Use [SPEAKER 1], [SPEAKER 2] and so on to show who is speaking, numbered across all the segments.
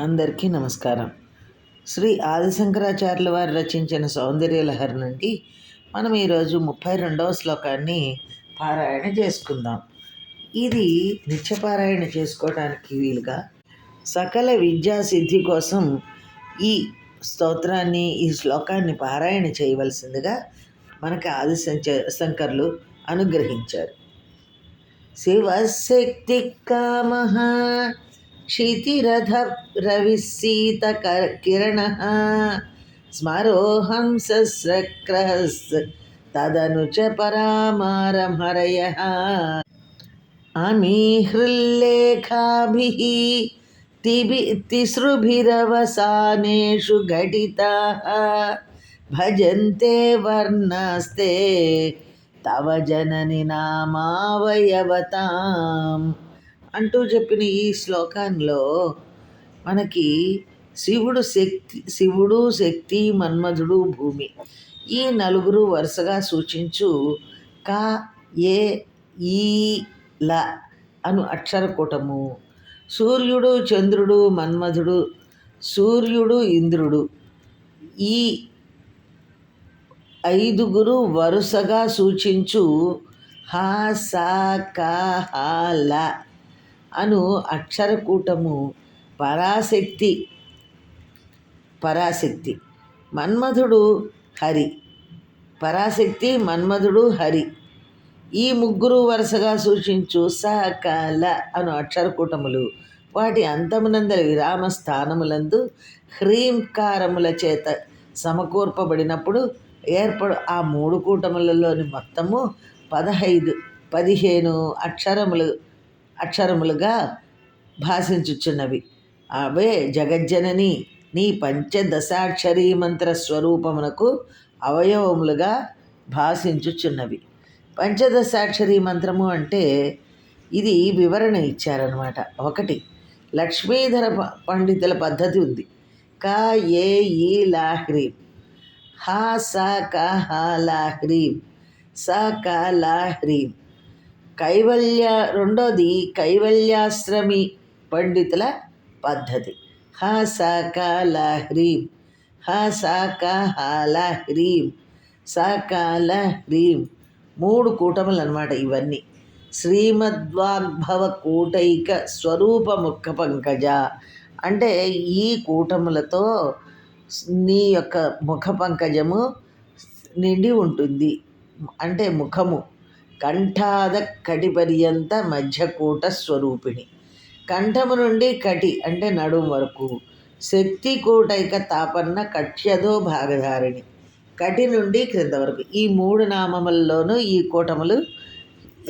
[SPEAKER 1] అందరికీ నమస్కారం. శ్రీ ఆదిశంకరాచార్యుల వారు రచించిన సౌందర్యలహరి నుండి మనం ఈరోజు 32వ శ్లోకాన్ని పారాయణ చేసుకుందాం. ఇది నిత్యపారాయణ చేసుకోవడానికి వీలుగా సకల విద్యా సిద్ధి కోసం ఈ స్తోత్రాన్ని, ఈ శ్లోకాన్ని పారాయణ చేయవలసిందిగా మనకి శంకర్లు అనుగ్రహించారు. శివశక్తి కామః క్షితిరథ రవిసీత కిరణః స్మరోహం సస్రక్రస్ తదను చ పరామారమరయః అమీహృల్లేఖాభిః తిసృభిరవసానేషు ఘటితాః భజంతే వర్ణస్తే తవ జనని నామావయవతాం అంటూ చెప్పిన ఈ శ్లోకంలో మనకి శివుడు శక్తి, మన్మధుడు, భూమి ఈ నలుగురు వరుసగా సూచించు క, ఏ, ఈ, ల అను అక్షరకూటము, సూర్యుడు, చంద్రుడు, మన్మధుడు, సూర్యుడు, ఇంద్రుడు ఈ ఐదుగురు వరుసగా సూచించు హ, స, క, హ, ల అను అక్షరకూటము పరాశక్తి, మన్మధుడు హరి, పరాశక్తి, మన్మధుడు, హరి ఈ ముగ్గురు వరుసగా సూచించు స, క, ల అను అక్షరకూటములు వాటి అంతమునందరి విరామ స్థానములందు హ్రీంకారముల చేత సమకూర్పబడినప్పుడు ఏర్పడు ఆ మూడు కూటములలోని మొత్తము 15 అక్షరములుగా భాషించుచున్నవి. అవే జగజ్జనని నీ పంచదశాక్షరీ మంత్ర స్వరూపమునకు అవయవములుగా భాషించుచున్నవి. పంచదశాక్షరీ మంత్రము అంటే ఇది వివరణ ఇచ్చారనమాట. 1 లక్ష్మీధర పండితుల పద్ధతి ఉంది. క, ఏ, ఈ, లా, హ్రీం, హ, స, క, హ, లా, హ్రీం, స, క, లా, హ్రీం. రెండోది కైవల్యాశ్రమి పండితుల పద్ధతి. హ, స, క, ల, హ్రీం, హ, స, క, హ, ల, హ్రీం, స, క, ల, హ్రీం 3 కూటములు అన్నమాట ఇవన్నీ. శ్రీమద్వాగ్భవ కూటైక స్వరూప ముఖ పంకజ అంటే ఈ కూటములతో నీ యొక్క ముఖ పంకజము నిండి ఉంటుంది. అంటే ముఖము కంఠాద కటి పర్యంత మధ్యకూట స్వరూపిణి, కంఠము నుండి కటి అంటే నడుము వరకు, శక్తి కూటైక తాపన్న కక్ష్యదో భాగధారిణి కటి నుండి క్రింద వరకు ఈ 3 నామములలోనూ ఈ కూటములు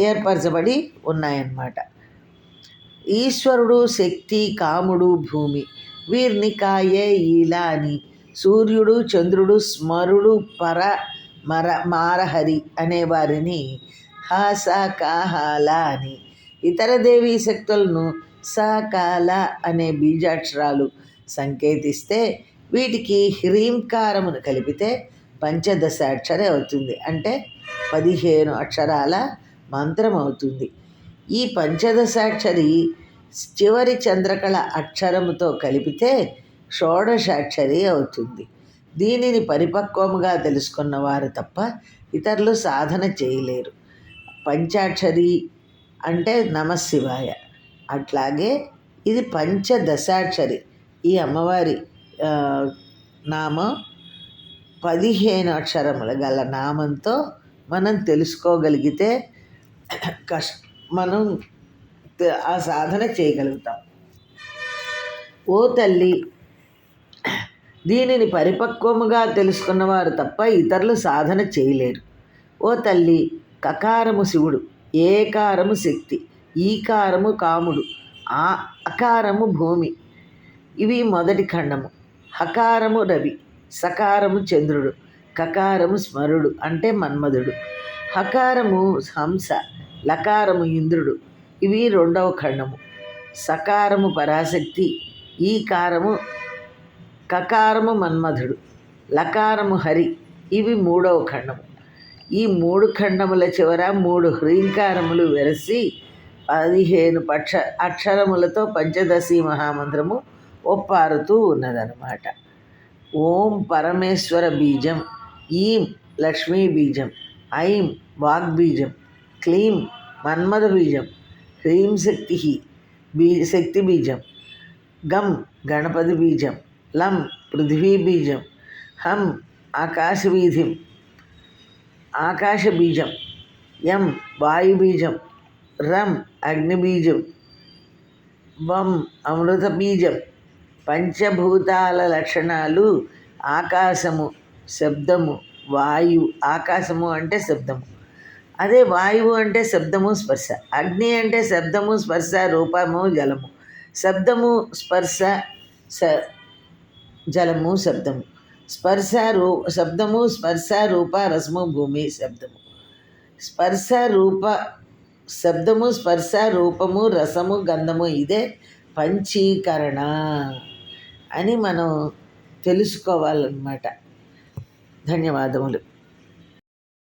[SPEAKER 1] ఏర్పరచబడి ఉన్నాయన్నమాట. ఈశ్వరుడు, శక్తి, కాముడు, భూమి వీరిని కాయే ఈలా అని, సూర్యుడు, చంద్రుడు, స్మరుడు, మారహరి అనేవారిని హ, స, క, హ, ల అని, ఇతర దేవీ శక్తులను స, క, ల అనే బీజాక్షరాలు సంకేతిస్తే వీటికి హ్రీంకారమును కలిపితే పంచదశాక్షరి అవుతుంది. అంటే 15 అక్షరాల మంత్రం అవుతుంది. ఈ పంచదశాక్షరి చివరి చంద్రకళ అక్షరముతో కలిపితే షోడశాక్షరి అవుతుంది. దీనిని పరిపక్వముగా తెలుసుకున్నవారు తప్ప ఇతరులు సాధన చేయలేరు. పంచాక్షరి అంటే నమశివాయ, అట్లాగే ఇది పంచదశాక్షరి. ఈ అమ్మవారి నామం 15 అక్షరములు గల నామంతో మనం తెలుసుకోగలిగితే మనం ఆ సాధన చేయగలుగుతాం. ఓ తల్లి, దీనిని పరిపక్వముగా తెలుసుకున్నవారు తప్ప ఇతరులు సాధన చేయలేరు. ఓ తల్లి, కకారము శివుడు, ఏకారము శక్తి, ఈకారము కాముడు, అకారము భూమి ఇవి మొదటి ఖండము. హకారము రవి, సకారము చంద్రుడు, కకారము స్మరుడు అంటే మన్మధుడు, హకారము హంస, లకారము ఇంద్రుడు ఇవి 2వ ఖండము. సకారము పరాశక్తి, ఈకారము కకారము మన్మధుడు, లకారము హరి ఇవి 3వ ఖండము. ఈ 3 ఖండముల చివర 3 హ్రీంకారములు వెరసి 15 అక్షరములతో పంచదశి మహామంత్రము ఒప్పారుతూ ఉన్నదన్నమాట. ఓం పరమేశ్వర బీజం, ఈం లక్ష్మీ బీజం, ఐం వాగ్బీజం, క్లీం మన్మథ బీజం, హ్రీం శక్తి బీజం, గం గణపతి బీజం, లం పృథ్వీ బీజం, హం ఆకాశ బీజం, యం వాయు బీజం, రం అగ్ని బీజం, వం అమృత బీజం. పంచభూతాల లక్షణాలు ఆకాశము, శబ్దము, వాయువు. ఆకాశము అంటే శబ్దము, అదే వాయువు అంటే శబ్దము స్పర్శ. అగ్ని అంటే శబ్దము స్పర్శ రూపము జలము. శబ్దము స్పర్శ జలము శబ్దము. శబ్దము స్పర్శ రూప రసము భూమి శబ్దము. శబ్దము స్పర్శ రూపము రసము గంధము. ఇదే పంచీకరణ అని మనం తెలుసుకోవాలన్నమాట. ధన్యవాదములు.